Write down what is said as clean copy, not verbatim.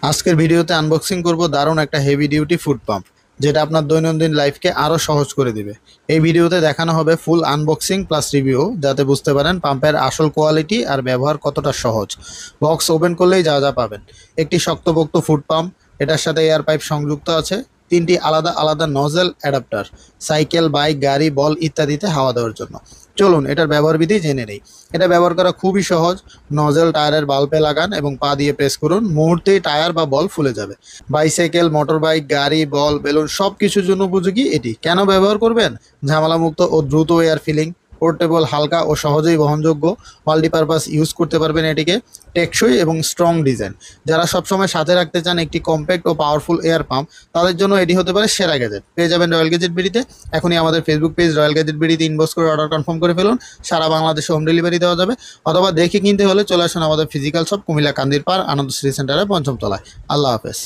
আজকের ভিডিওতে আনবক্সিং করব দারুণ একটা হেভি ডিউটি ফুড পাম্প, যেটা আপনার দৈনন্দিন লাইফকে আরও সহজ করে দিবে। এই ভিডিওতে দেখানো হবে ফুল আনবক্সিং প্লাস রিভিউ, যাতে বুঝতে পারেন পাম্পের আসল কোয়ালিটি আর ব্যবহার কতটা সহজ। বক্স ওপেন করলেই যা যা পাবেন: একটি শক্তপোক্ত ফুড পাম্প, এটার সাথে এয়ার পাইপ সংযুক্ত আছে, তিনটি আলাদা আলাদা নজেল অ্যাডাপ্টার, সাইকেল, বাইক, গাড়ি, বল ইত্যাদিতে হাওয়া দেওয়ার জন্য। চলুন এটার ব্যবহার বিধি জেনে নেই। এটা ব্যবহার করা খুবই সহজ। নজেল টায়ারের বাল্বে লাগান এবং পা দিয়ে প্রেস করুন, মুহূর্তেই টায়ার বা বল ফুলে যাবে। বাইসাইকেল, মোটর বাইক, গাড়ি, বল, বেলুন সব কিছুর জন্য উপযোগী এটি। কেন ব্যবহার করবেন? ঝামেলামুক্ত ও দ্রুত এয়ার ফিলিং, পোর্টেবল, হালকা ও সহজেই বহনযোগ্য, মাল্টিপারপাস ইউজ করতে পারবেন এটিকে, টেকসই এবং স্ট্রং ডিজাইন। যারা সবসময় সাথে রাখতে চান একটি কম্প্যাক্ট ও পাওয়ারফুল এয়ার পাম্প, তাদের জন্য এটি হতে পারে সেরা গ্যাজেট। পেয়ে যাবেন রয়্যাল গ্যাজেট বিডিতে। এখনই আমাদের ফেসবুক পেজ রয়্যাল গ্যাজেট বিডিতে ইনবক্স করে অর্ডার কনফার্ম করে ফেলুন। সারা বাংলাদেশে হোম ডেলিভারি দেওয়া যাবে, অথবা দেখে কিনতে হলে চলে আসুন আমাদের ফিজিক্যাল শপ কুমিল্লা কান্দিরপাড় আনন্দ সিটি সেন্টারে ৫ম তলায়। আল্লাহ হাফেজ।